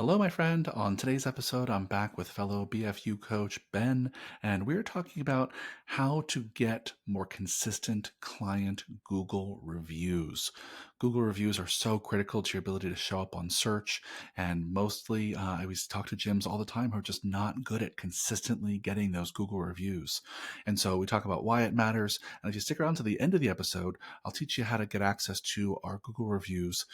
Hello, my friend. On today's episode, I'm back with fellow BFU coach Ben, and we're talking about how to get more consistent client Google reviews. Google reviews are so critical to your ability to show up on search, and mostly I always talk to gyms all the time who are just not good at consistently getting those Google reviews. And so we talk about why it matters. And if you stick around to the end of the episode, I'll teach you how to get access to our Google reviews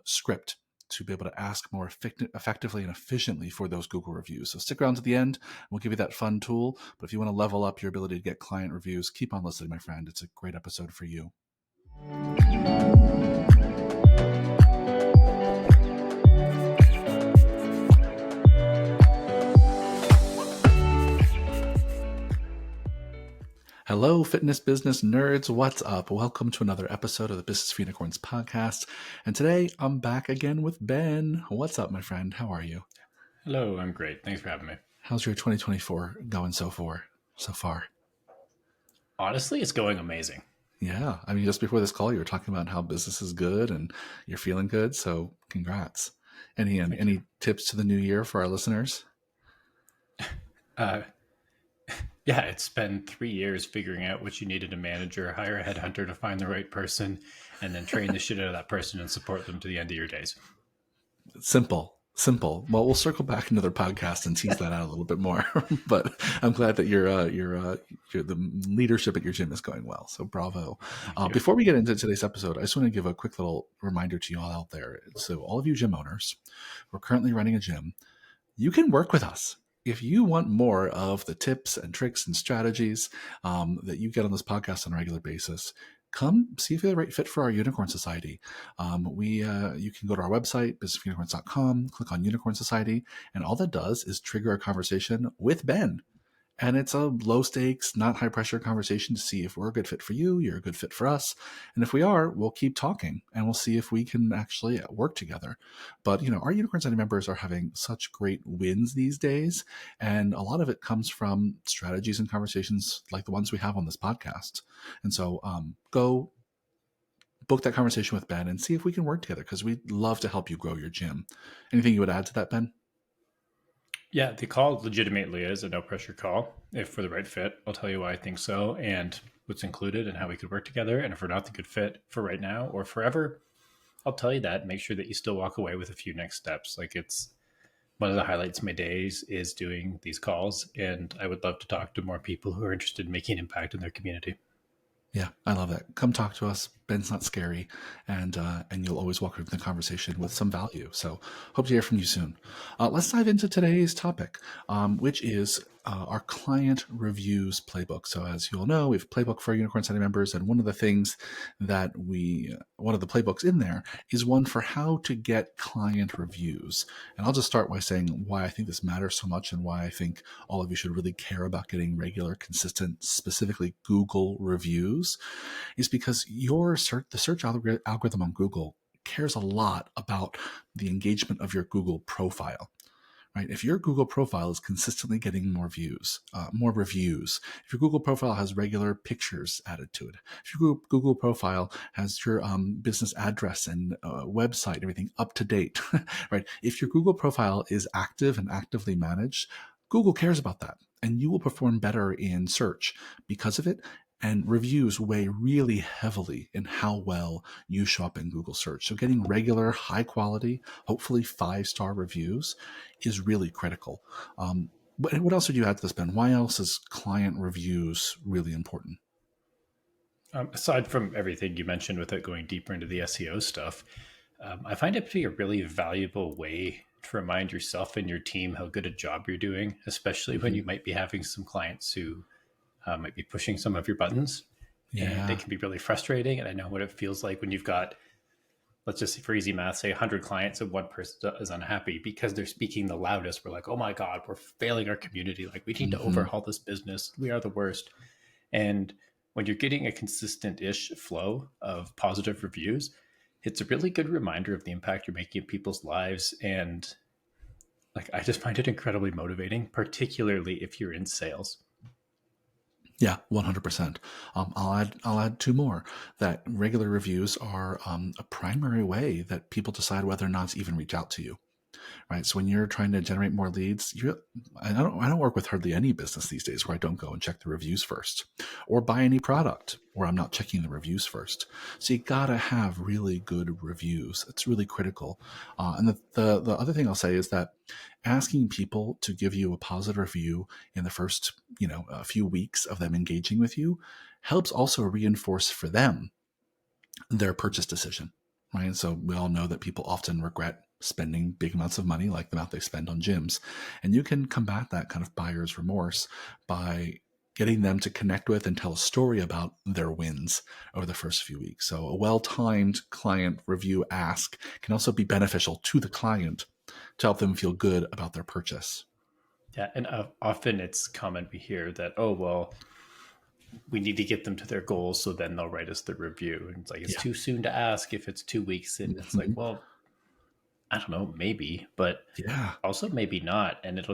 script to be able to ask more effectively and efficiently for those Google reviews. So stick around to the end. We'll give you that fun tool. But if you want to level up your ability to get client reviews, keep on listening, my friend. It's a great episode for you. Hello, fitness business nerds. What's up? Welcome to another episode of the Business for Unicorns podcast. And today I'm back again with Ben. What's up, my friend? How are you? Hello, I'm great. Thanks for having me. How's your 2024 going so far? Honestly, it's going amazing. Yeah. I mean, just before this call, you were talking about how business is good and you're feeling good. So congrats. Any tips to the new year for our listeners? Yeah, it's been 3 years figuring out what you needed a manager, hire a headhunter to find the right person, and then train the shit out of that person and support them to the end of your days. Simple. Well, we'll circle back another podcast and tease that out a little bit more. But I'm glad that the leadership at your gym is going well. So bravo. Before we get into today's episode, I just want to give a quick little reminder to you all out there. So all of you gym owners, we're currently running a gym. You can work with us. If you want more of the tips and tricks and strategies that you get on this podcast on a regular basis, come see if you're the right fit for our Unicorn Society. You can go to our website, businessforunicorns.com, click on Unicorn Society, and all that does is trigger a conversation with Ben. And it's a low stakes, not high pressure conversation to see if we're a good fit for you, you're a good fit for us. And if we are, we'll keep talking and we'll see if we can actually work together. But, our Unicorn Society members are having such great wins these days. And a lot of it comes from strategies and conversations like the ones we have on this podcast. And so go book that conversation with Ben and see if we can work together because we'd love to help you grow your gym. Anything you would add to that, Ben? Yeah, the call legitimately is a no pressure call. If we're the right fit, I'll tell you why I think so and what's included and how we could work together. And if we're not the good fit for right now or forever, I'll tell you that. Make sure that you still walk away with a few next steps. Like it's one of the highlights of my days is doing these calls. And I would love to talk to more people who are interested in making an impact in their community. Yeah, I love that. Come talk to us. Ben's not scary, and you'll always walk into the conversation with some value. So hope to hear from you soon. Let's dive into today's topic, which is our client reviews playbook. So as you all know, we have a playbook for our Unicorn Society members, and one of the things that one of the playbooks in there is one for how to get client reviews. And I'll just start by saying why I think this matters so much and why I think all of you should really care about getting regular, consistent, specifically Google reviews is because the search algorithm on Google cares a lot about the engagement of your Google profile. Right? If your Google profile is consistently getting more reviews, if your Google profile has regular pictures added to it, if your Google profile has your business address and website, everything up to date, right? If your Google profile is active and actively managed, Google cares about that, and you will perform better in search because of it. And reviews weigh really heavily in how well you show up in Google search. So getting regular, high quality, hopefully 5-star reviews is really critical. What else would you add to this, Ben? Why else is client reviews really important? Aside from everything you mentioned with it going deeper into the SEO stuff, I find it to be a really valuable way to remind yourself and your team how good a job you're doing, especially when you might be having some clients who might be pushing some of your buttons. Yeah. And they can be really frustrating. And I know what it feels like when you've got, let's just say for easy math, say 100 clients and one person is unhappy because they're speaking the loudest. We're like, oh my God, we're failing our community. Like we need to overhaul this business. We are the worst. And when you're getting a consistent-ish flow of positive reviews, it's a really good reminder of the impact you're making in people's lives. And like, I just find it incredibly motivating, particularly if you're in sales. Yeah, 100%. I'll add 2 more. That regular reviews are a primary way that people decide whether or not to even reach out to you. right? So when you're trying to generate more leads, I don't work with hardly any business these days where I don't go and check the reviews first, or buy any product where I'm not checking the reviews first. So you gotta have really good reviews. It's really critical. And the other thing I'll say is that asking people to give you a positive review in the first, a few weeks of them engaging with you helps also reinforce for them their purchase decision, right? So we all know that people often regret spending big amounts of money, like the amount they spend on gyms. And you can combat that kind of buyer's remorse by getting them to connect with and tell a story about their wins over the first few weeks. So a well-timed client review ask can also be beneficial to the client to help them feel good about their purchase. Yeah, and often it's common we hear that, oh, well, we need to get them to their goals, so then they'll write us the review. And it's like, it's Yeah. too soon to ask if it's 2 weeks in. It's like, Mhm. well, I don't know, maybe, but Yeah. also maybe not. And it's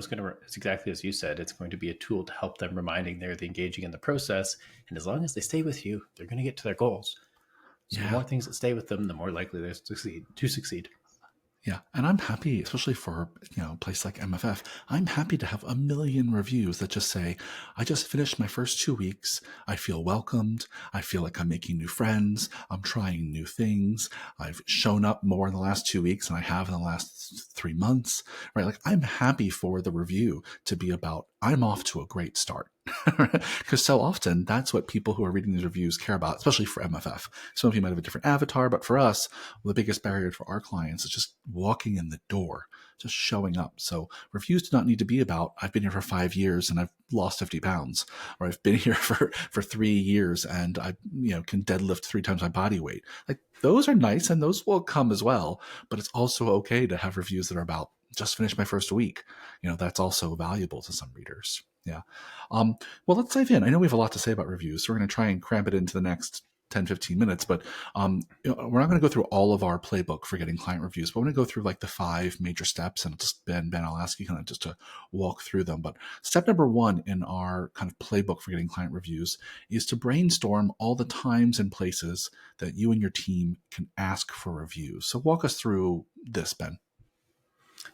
exactly as you said, it's going to be a tool to help them, reminding they're engaging in the process. And as long as they stay with you, they're going to get to their goals. So the Yeah. more things that stay with them, the more likely they're to succeed. Yeah, and I'm happy, especially for a place like MFF. I'm happy to have a million reviews that just say, "I just finished my first 2 weeks. I feel welcomed. I feel like I'm making new friends. I'm trying new things. I've shown up more in the last 2 weeks than I have in the last 3 months." Right? Like I'm happy for the review to be about, "I'm off to a great start." Because so often that's what people who are reading these reviews care about, especially for MFF. Some of you might have a different avatar, but for us, the biggest barrier for our clients is just walking in the door, just showing up. So reviews do not need to be about, "I've been here for 5 years and I've lost 50 pounds," or "I've been here for 3 years and I can deadlift 3 times my body weight." Like those are nice and those will come as well, but it's also okay to have reviews that are about, "Just finished my first week." That's also valuable to some readers. Yeah. Well, let's dive in. I know we have a lot to say about reviews, so we're going to try and cramp it into the next 10, 15 minutes, but we're not going to go through all of our playbook for getting client reviews, but I'm going to go through like the 5 major steps, and just Ben, I'll ask you kind of just to walk through them. But step number one in our kind of playbook for getting client reviews is to brainstorm all the times and places that you and your team can ask for reviews. So walk us through this, Ben.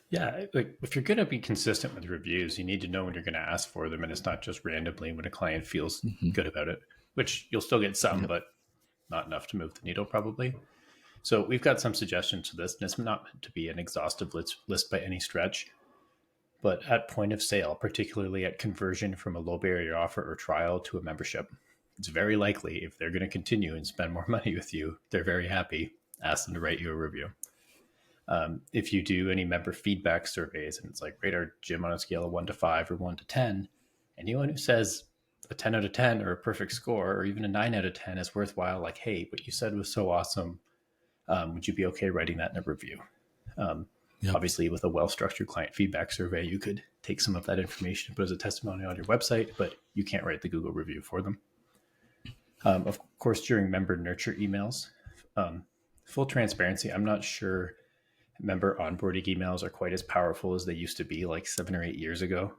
Yeah, like if you're going to be consistent with reviews, you need to know when you're going to ask for them, and it's not just randomly when a client feels Mm-hmm. good about it, which you'll still get some, Yep. but not enough to move the needle probably. So we've got some suggestions to this, and it's not meant to be an exhaustive list by any stretch. But at point of sale, particularly at conversion from a low barrier offer or trial to a membership, it's very likely if they're going to continue and spend more money with you, they're very happy. Ask them to write you a review. If you do any member feedback surveys and it's like rate our gym on a scale of 1 to 5 or 1 to 10, anyone who says a 10 out of 10 or a perfect score or even a 9 out of 10 is worthwhile, like, hey, what you said was so awesome. Would you be okay writing that in a review? Um, Yep. Obviously, with a well-structured client feedback survey, you could take some of that information and put as a testimonial on your website, but you can't write the Google review for them. Of course, during member nurture emails, full transparency, I'm not sure member onboarding emails are quite as powerful as they used to be like 7 or 8 years ago.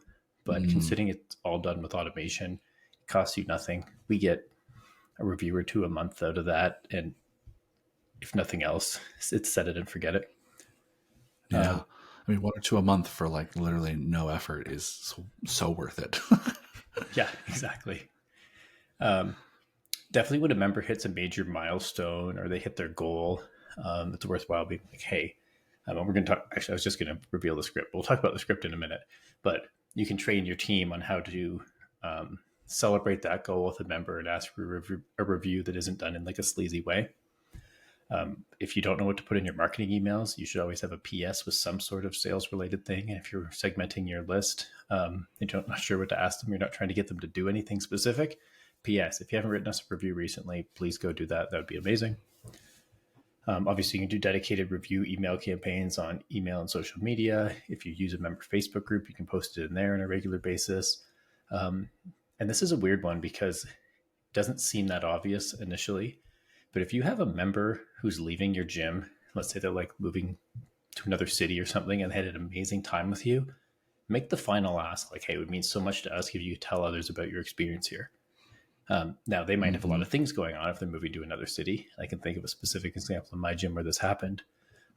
But Mm. considering it's all done with automation, it costs you nothing. We get a review or two a month out of that. And if nothing else, it's set it and forget it. Yeah. Um, I mean, 1 or 2 a month for like literally no effort is so worth it. yeah, exactly. Um, Definitely when a member hits a major milestone or they hit their goal, it's worthwhile being like, hey, we're going to talk. Actually, I was just going to reveal the script. We'll talk about the script in a minute, but you can train your team on how to celebrate that goal with a member and ask for a review that isn't done in like a sleazy way. If you don't know what to put in your marketing emails, you should always have a PS with some sort of sales related thing. And if you're segmenting your list, you're not sure what to ask them, you're not trying to get them to do anything specific. PS, if you haven't written us a review recently, please go do that. That would be amazing. Obviously, you can do dedicated review email campaigns on email and social media. If you use a member Facebook group, you can post it in there on a regular basis. And this is a weird one because it doesn't seem that obvious initially. But if you have a member who's leaving your gym, let's say they're like moving to another city or something and they had an amazing time with you, make the final ask like, hey, it would mean so much to us if you tell others about your experience here. Now, they might have a lot Hmm. of things going on if they're moving to another city. I can think of a specific example in my gym where this happened.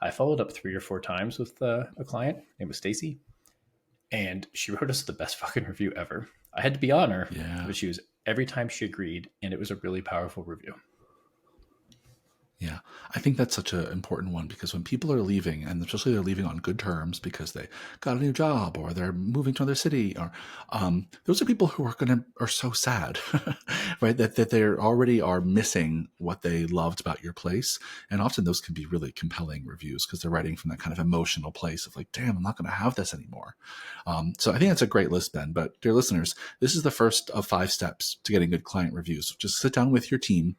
I followed up 3 or 4 times with a client. It was Stacy, and she wrote us the best fucking review ever. I had to be on her, Yeah. but she was every time she agreed, and it was a really powerful review. Yeah, I think that's such an important one because when people are leaving, and especially they're leaving on good terms because they got a new job or they're moving to another city, or those are people who are so sad, right? That they already are missing what they loved about your place, and often those can be really compelling reviews because they're writing from that kind of emotional place of like, damn, I'm not going to have this anymore. So I think that's a great list, Ben. But dear listeners, this is the first of 5 steps to getting good client reviews. Just sit down with your team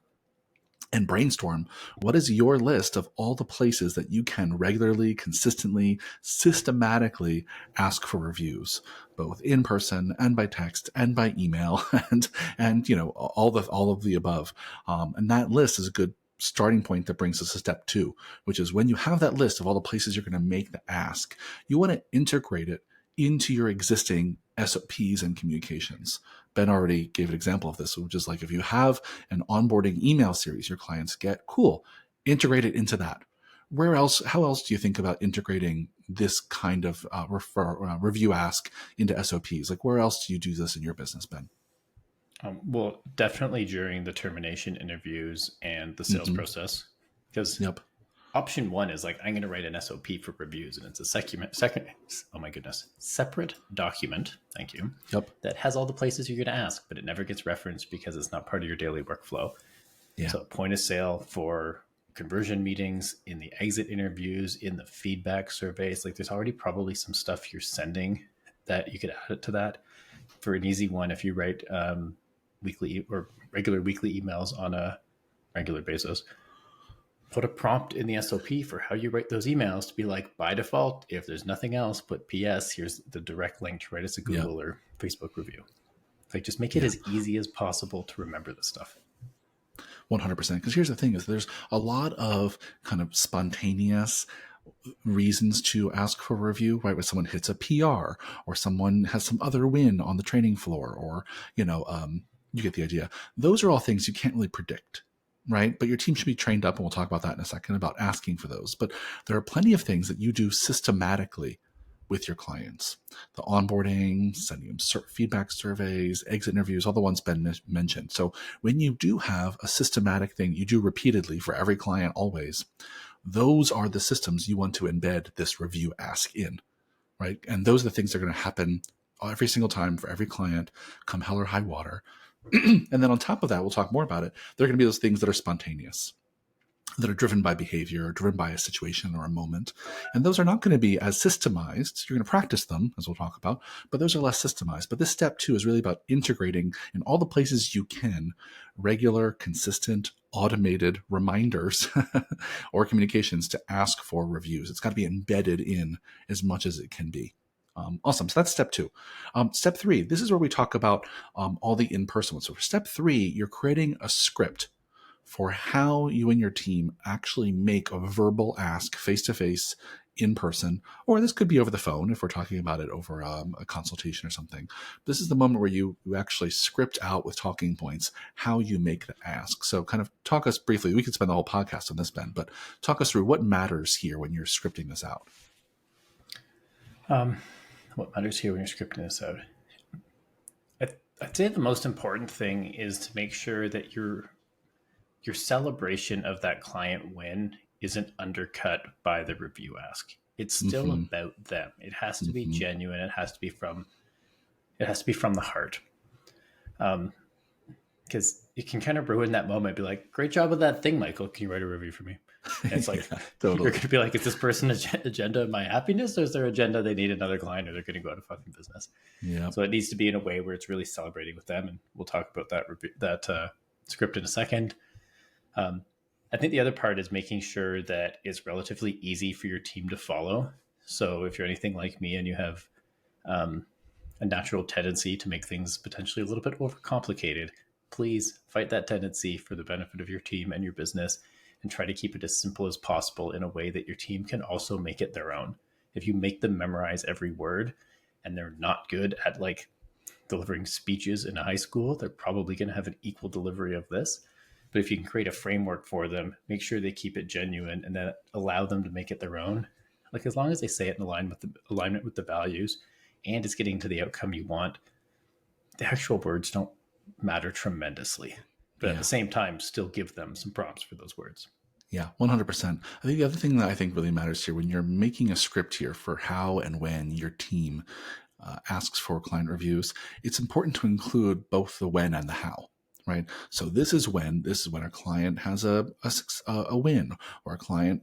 and brainstorm what is your list of all the places that you can regularly, consistently, systematically ask for reviews, both in person and by text and by email and all of the above. And that list is a good starting point that brings us to step 2, which is when you have that list of all the places you're going to make the ask, you want to integrate it into your existing SOPs and communications. Ben already gave an example of this, which is like if you have an onboarding email series your clients get, cool, integrate it into that. How else do you think about integrating this kind of review ask into SOPs? Like, where else do you do this in your business, Ben? Well, definitely during the termination interviews and the sales Mm-hmm. process, because Yep. option one is like, I'm going to write an SOP for reviews, and it's a oh my goodness, separate document. Thank you. Yep. That has all the places you're going to ask, but it never gets referenced because it's not part of your daily workflow. Yeah. So, point of sale for conversion meetings, in the exit interviews, in the feedback surveys, like there's already probably some stuff you're sending that you could add it to that. For an easy one, if you write weekly or regular weekly emails on a regular basis, put a prompt in the SOP for how you write those emails to be like, by default, if there's nothing else, put PS, here's the direct link to write us a Yeah. Google or Facebook review. Like, just make it Yeah. as easy as possible to remember this stuff. 100%. Because here's the thing: is there's a lot of kind of spontaneous reasons to ask for a review, right? When someone hits a PR or someone has some other win on the training floor, or you get the idea. Those are all things you can't really predict, right? But your team should be trained up, and we'll talk about that in a second about asking for those. But there are plenty of things that you do systematically with your clients: the onboarding, sending them feedback surveys, exit interviews, all the ones Ben mentioned. So when you do have a systematic thing you do repeatedly for every client always, those are the systems you want to embed this review ask in, right? And those are the things that are going to happen every single time for every client, come hell or high water. And then on top of that, we'll talk more about it. There are going to be those things that are spontaneous, that are driven by behavior, or driven by a situation or a moment. And those are not going to be as systemized. You're going to practice them, as we'll talk about, but those are less systemized. But this step 2 is really about integrating in all the places you can regular, consistent, automated reminders or communications to ask for reviews. It's got to be embedded in as much as it can be. Awesome. So that's step 2. Step 3, this is where we talk about all the in-person ones. So for step 3, you're creating a script for how you and your team actually make a verbal ask face-to-face, in person, or this could be over the phone if we're talking about it over a consultation or something. This is the moment where you actually script out with talking points how you make the ask. So kind of talk us briefly, we could spend the whole podcast on this, Ben, but talk us through what matters here when you're scripting this out. What matters here when you're scripting this out? I'd say the most important thing is to make sure that your celebration of that client win isn't undercut by the review ask. It's still Mm-hmm. about them. It has to be Mm-hmm. genuine. It has to be from the heart. Because it can kind of ruin that moment. Be like, great job with that thing, Michael. Can you write a review for me? And it's like, Yeah, you're totally. going to be like, is this person agenda my happiness, or is their agenda they need another client, or they're going to go out of fucking business? Yeah. So it needs to be in a way where it's really celebrating with them. And we'll talk about that script in a second. I think the other part is making sure that it's relatively easy for your team to follow. So if you're anything like me and you have a natural tendency to make things potentially a little bit overcomplicated, please fight that tendency for the benefit of your team and your business, and try to keep it as simple as possible in a way that your team can also make it their own. If you make them memorize every word and they're not good at like delivering speeches in a high school, they're probably going to have an equal delivery of this. But if you can create a framework for them, make sure they keep it genuine, and then allow them to make it their own. Like as long as they say it in alignment with the values, and it's getting to the outcome you want, the actual words don't matter tremendously. But at the Yeah. same time, still give them some prompts for those words. Yeah, 100%. I think the other thing that I think really matters here when you're making a script here for how and when your team asks for client reviews, it's important to include both the when and the how. Right. So this is when a client has a win, or a client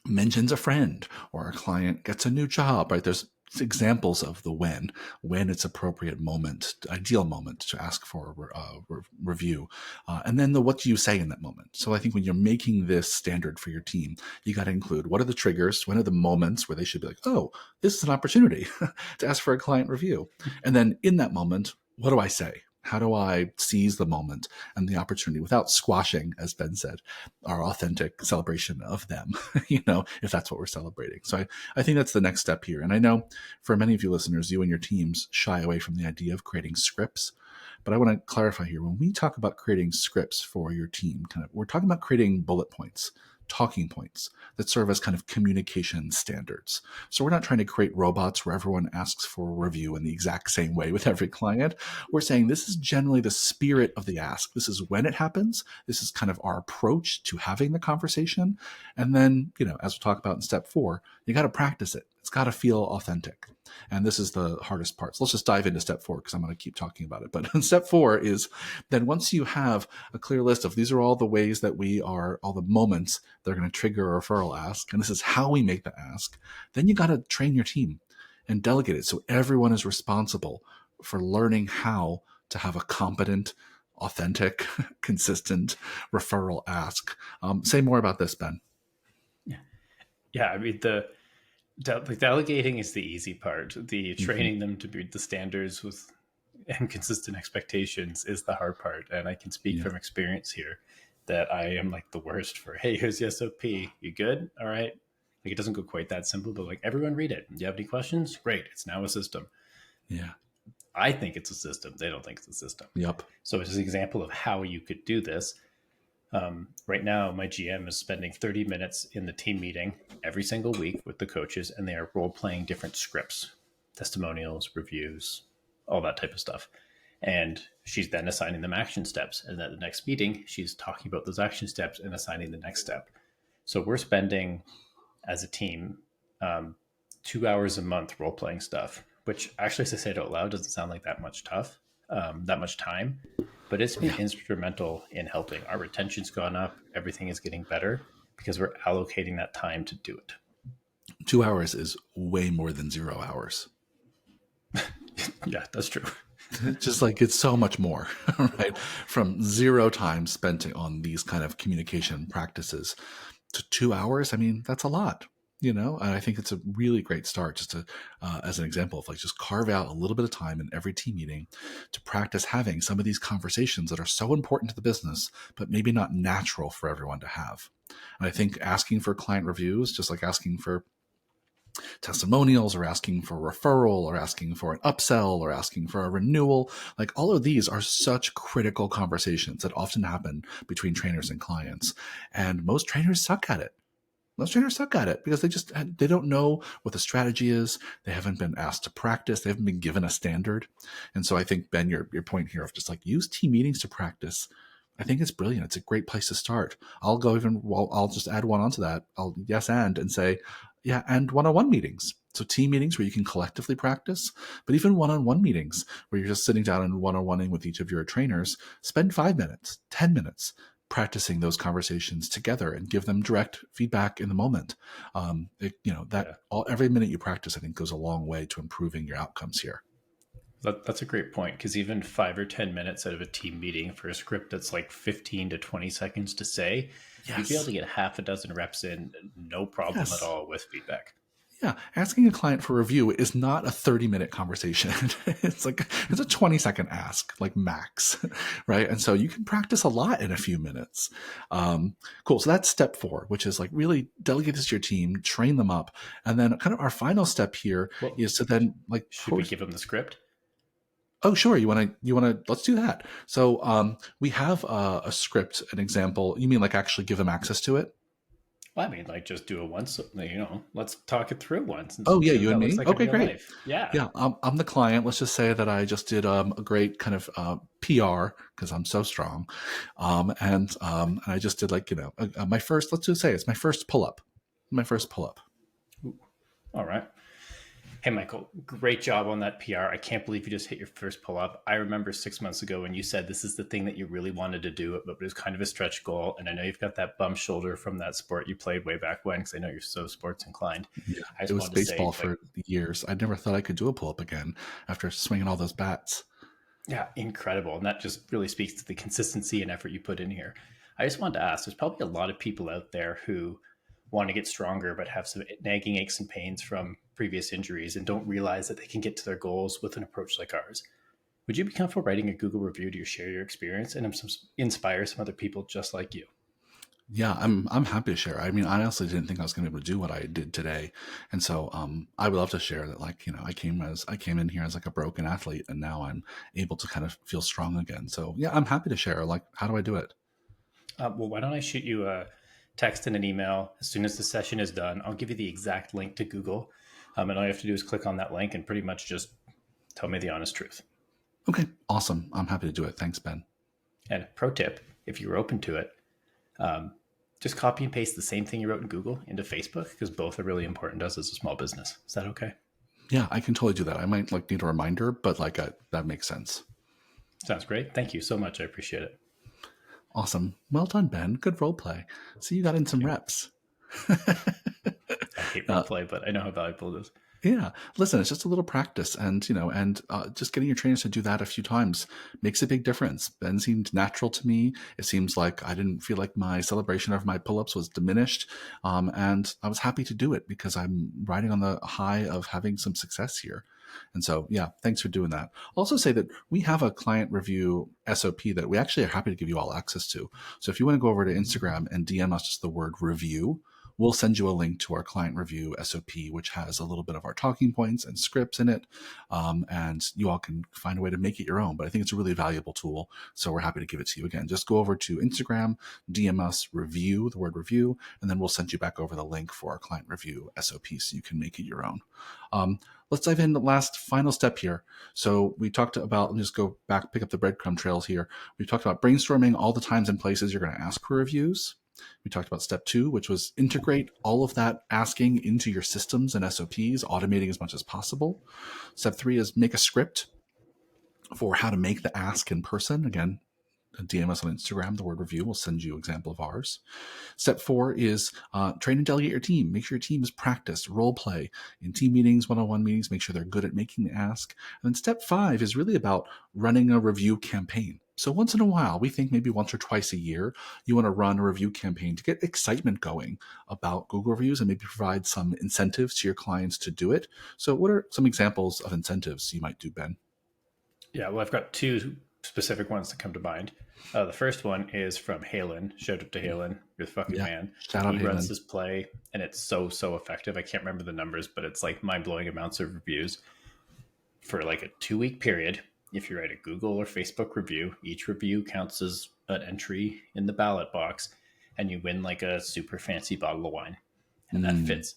mentions a friend, or a client gets a new job. Right. There's examples of the when it's appropriate moment, ideal moment to ask for a review, and then the what do you say in that moment. So I think when you're making this standard for your team, you got to include what are the triggers, when are the moments where they should be like, oh, this is an opportunity to ask for a client review, and then in that moment, what do I say? How do I seize the moment and the opportunity without squashing, as Ben said, our authentic celebration of them, if that's what we're celebrating. So I think that's the next step here. And I know for many of you listeners, you and your teams shy away from the idea of creating scripts. But I want to clarify here, when we talk about creating scripts for your team, we're talking about creating bullet points, talking points that serve as kind of communication standards. So we're not trying to create robots where everyone asks for a review in the exact same way with every client. We're saying this is generally the spirit of the ask. This is when it happens. This is kind of our approach to having the conversation. And then, as we'll talk about in step 4, you got to practice it. It's got to feel authentic. And this is the hardest part. So let's just dive into step 4 because I'm going to keep talking about it. But step 4 is then once you have a clear list of these are all the ways that all the moments that are going to trigger a referral ask, and this is how we make the ask, then you got to train your team and delegate it so everyone is responsible for learning how to have a competent, authentic, consistent referral ask. Say more about this, Ben. Yeah, I mean the delegating is the easy part. The Mm-hmm. training them to meet the standards with and consistent expectations is the hard part. And I can speak Yeah. from experience here that I am like the worst for, hey, here's the SOP. You good? All right. Like it doesn't go quite that simple, but like everyone read it. Do you have any questions? Great. It's now a system. Yeah. I think it's a system. They don't think it's a system. Yep. So it's an example of how you could do this. Right now, my GM is spending 30 minutes in the team meeting every single week with the coaches, and they are role playing different scripts, testimonials, reviews, all that type of stuff. And she's then assigning them action steps. And at the next meeting, she's talking about those action steps and assigning the next step. So we're spending as a team 2 hours a month role playing stuff, which actually, as I say it out loud, doesn't sound like that much time, but it's been Yeah. instrumental in helping. Our retention's gone up, everything is getting better because we're allocating that time to do it. 2 hours is way more than 0 hours. Yeah, that's true. Just like it's so much more, right? From zero time spent on these kind of communication practices to 2 hours. I mean, that's a lot, and I think it's a really great start just to, as an example of like just carve out a little bit of time in every team meeting to practice having some of these conversations that are so important to the business, but maybe not natural for everyone to have. And I think asking for client reviews, just like asking for testimonials or asking for a referral or asking for an upsell or asking for a renewal. Like all of these are such critical conversations that often happen between trainers and clients. And most trainers suck at it. Most trainers suck at it because they don't know what the strategy is. They haven't been asked to practice. They haven't been given a standard. And so I think, Ben, your point here of just like use team meetings to practice, I think it's brilliant. It's a great place to start. I'll just add one onto that. I'll yes and say, yeah, and one-on-one meetings. So team meetings where you can collectively practice, but even one-on-one meetings where you're just sitting down and one-on-oneing with each of your trainers, spend 5 minutes, 10 minutes practicing those conversations together and give them direct feedback in the moment. Yeah, Every minute you practice, I think goes a long way to improving your outcomes here. that's a great point because even 5 or 10 minutes out of a team meeting for a script that's like 15 to 20 seconds to say, you'd be able Yes. to get half a dozen reps in, no problem at Yes. all with feedback. Yeah, asking a client for review is not a 30-minute conversation. It's a 20-second ask, like max, right? And so you can practice a lot in a few minutes. Cool. So that's step 4, which is like really delegate this to your team, train them up, and then kind of our final step here Well, is to then like should we give them the script? Oh, sure. You want to, let's do that. So, we have a script, an example. You mean like actually give them access to it? Well, I mean, like just do it once, let's talk it through once and Oh, yeah, see what you and that looks me. like in Okay, real great. life. Yeah. Yeah, I'm the client. Let's just say that I just did a great kind of PR because I'm so strong, and I just did like my first. Let's just say it's my first pull up, my first pull up. All right. Hey, Michael, great job on that PR. I can't believe you just hit your first pull up. I remember 6 months ago when you said this is the thing that you really wanted to do, but it was kind of a stretch goal. And I know you've got that bum shoulder from that sport you played way back when, because I know you're so sports inclined. Yeah, I it just was wanted to baseball say, like, for years. I never thought I could do a pull up again after swinging all those bats. yeah, incredible. And that just really speaks to the consistency and effort you put in here. I just wanted to ask, there's probably a lot of people out there who want to get stronger but have some nagging aches and pains from previous injuries and don't realize that they can get to their goals with an approach like ours. Would you be comfortable writing a Google review to share your experience and inspire some other people just like you? Yeah, I'm happy to share. I mean, I honestly didn't think I was going to be able to do what I did today, and so I would love to share that. Like, I came in here as like a broken athlete, and now I'm able to kind of feel strong again. So yeah, I'm happy to share. Like, how do I do it? Well, why don't I shoot you a text and an email as soon as the session is done? I'll give you the exact link to Google, and all you have to do is click on that link and pretty much just tell me the honest truth. Okay, awesome. I'm happy to do it. Thanks, Ben. And pro tip, if you're open to it, um, just copy and paste the same thing you wrote in Google into Facebook because both are really important to us as a small business. Is that okay? Yeah, I can totally do that. I might like need a reminder, but like that makes sense. Sounds great. Thank you so much. I appreciate it. Awesome. Well done, Ben. Good role play. See, you got in some reps. I hate uh, roleplay, but I know how valuable it is. Yeah, listen, it's just a little practice, and just getting your trainers to do that a few times makes a big difference. Ben seemed natural to me. It seems like I didn't feel like my celebration of my pull-ups was diminished, and I was happy to do it because I'm riding on the high of having some success here. And so, yeah, thanks for doing that. I'll also say that we have a client review SOP that we actually are happy to give you all access to. So if you want to go over to Instagram and DM us just the word review, we'll send you a link to our client review SOP, which has a little bit of our talking points and scripts in it. And you all can find a way to make it your own. But I think it's a really valuable tool. So we're happy to give it to you again. Just go over to Instagram, DM us review, the word review, and then we'll send you back over the link for our client review SOP so you can make it your own. Let's dive in the last final step here. So we talked about, let me just go back, pick up the breadcrumb trails here. We talked about brainstorming all the times and places you're going to ask for reviews. We talked about step 2, which was integrate all of that asking into your systems and SOPs, automating as much as possible. Step 3 is make a script for how to make the ask in person. Again, DM us on Instagram, the word review. We'll send you an example of ours. Step 4 is train and delegate your team. Make sure your team is practiced, role play in team meetings, one-on-one meetings. Make sure they're good at making the ask. And then step 5 is really about running a review campaign. So once in a while, we think maybe once or twice a year, you want to run a review campaign to get excitement going about Google reviews and maybe provide some incentives to your clients to do it. So what are some examples of incentives you might do, Ben? Yeah, well, I've got two specific ones that come to mind. The first one is from Halen. Shout out to Halen. You're the fucking Yeah. man. Shout out, He runs Halen. this play, and it's so effective. I can't remember the numbers, but it's like mind blowing amounts of reviews for like a 2 week period. If you write a Google or Facebook review, each review counts as an entry in the ballot box, and you win like a super fancy bottle of wine, and that Mm, fits.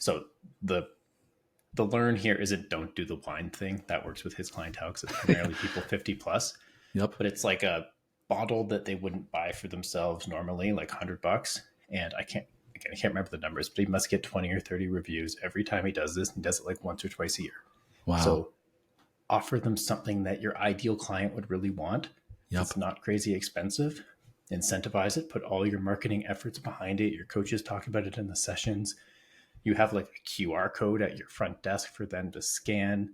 So the the learn here isn't don't do the wine thing. That works with his clientele because it's primarily people 50 plus, yep. but it's like a bottle that they wouldn't buy for themselves normally, like $100. And I can't remember the numbers, but he must get 20 or 30 reviews every time he does this. And he does it like once or twice a year. Wow. So offer them something that your ideal client would really want. Yep. It's not crazy expensive. Incentivize it, put all your marketing efforts behind it. Your coaches talk about it in the sessions. You have like a QR code at your front desk for them to scan.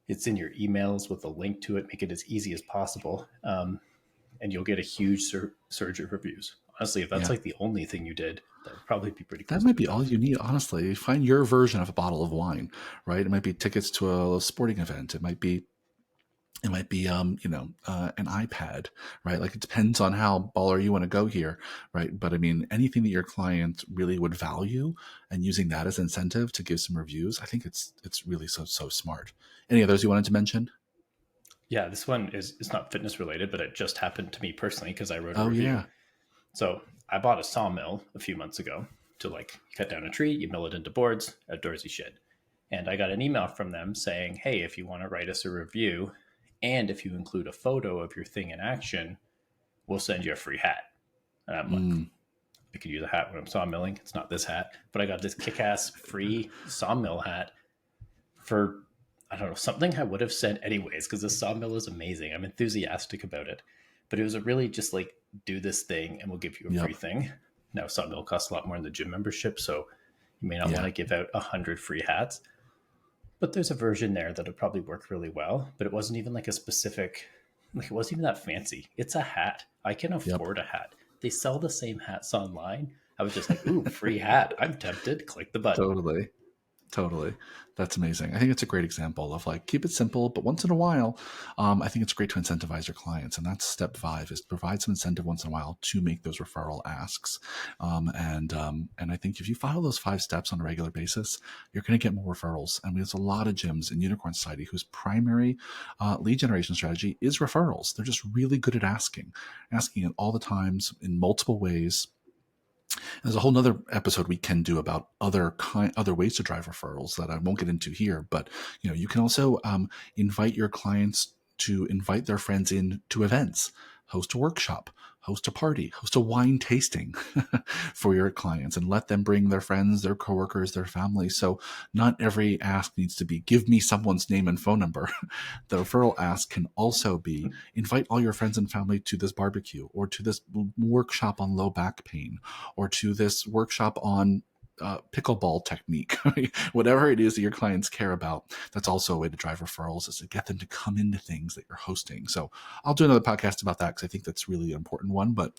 It's in your emails with a link to it. Make it as easy as possible. And you'll get a huge surge of reviews. Honestly, if that's Yeah. like the only thing you did, that would probably be pretty That close might to be all enough. you need, honestly. Find your version of a bottle of wine, right? It might be tickets to a sporting event. It might be an iPad, right? Like it depends on how baller you want to go here, right? But I mean, anything that your client really would value and using that as incentive to give some reviews, I think it's really so smart. Any others you wanted to mention? Yeah, this one is it's not fitness related, but it just happened to me personally because I wrote a Oh review. yeah. So I bought a sawmill a few months ago to like cut down a tree, you mill it into boards, outdoorsy shit. And I got an email from them saying, hey, if you want to write us a review and if you include a photo of your thing in action, we'll send you a free hat. And I'm like, Mm, I could use a hat when I'm sawmilling. It's not this hat, but I got this kick ass free sawmill hat for, I don't know, something I would have said anyways, because the sawmill is amazing. I'm enthusiastic about it. But it was a really just like, do this thing and we'll give you a free yep. thing. Now, sawmill costs a lot more than the gym membership, so you may not want Yeah. to give out 100 free hats. But there's a version there that'll probably work really well. But it wasn't even like a specific, like it wasn't even that fancy. It's a hat. I can Yep. afford a hat. They sell the same hats online. I was just like, ooh, free hat. I'm tempted. Click the button. Totally. Totally. That's amazing. I think it's a great example of like keep it simple, but once in a while, I think it's great to incentivize your clients. And that's step 5 is to provide some incentive once in a while to make those referral asks. And I think if you follow those 5 steps on a regular basis, you're going to get more referrals. And there's a lot of gyms in Unicorn Society whose primary lead generation strategy is referrals. They're just really good at asking it all the times in multiple ways. There's a whole nother episode we can do about other ways to drive referrals that I won't get into here. But you can also invite your clients to invite their friends in to events, host a workshop, host a party, host a wine tasting for your clients, and let them bring their friends, their coworkers, their family. So not every ask needs to be give me someone's name and phone number. The referral ask can also be invite all your friends and family to this barbecue or to this workshop on low back pain or to this workshop on pickleball technique, whatever it is that your clients care about. That's also a way to drive referrals, is to get them to come into things that you're hosting. So I'll do another podcast about that because I think that's really an important one. But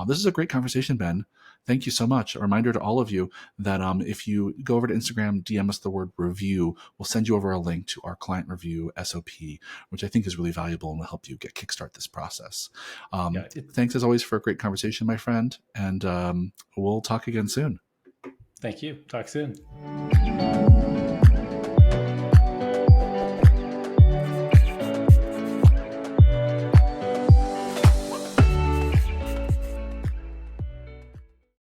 this is a great conversation, Ben. Thank you so much. A reminder to all of you that if you go over to Instagram, DM us the word review, we'll send you over a link to our client review SOP, which I think is really valuable and will help you kickstart this process. Yeah, Thanks as always for a great conversation, my friend. And we'll talk again soon. thank you. Talk soon.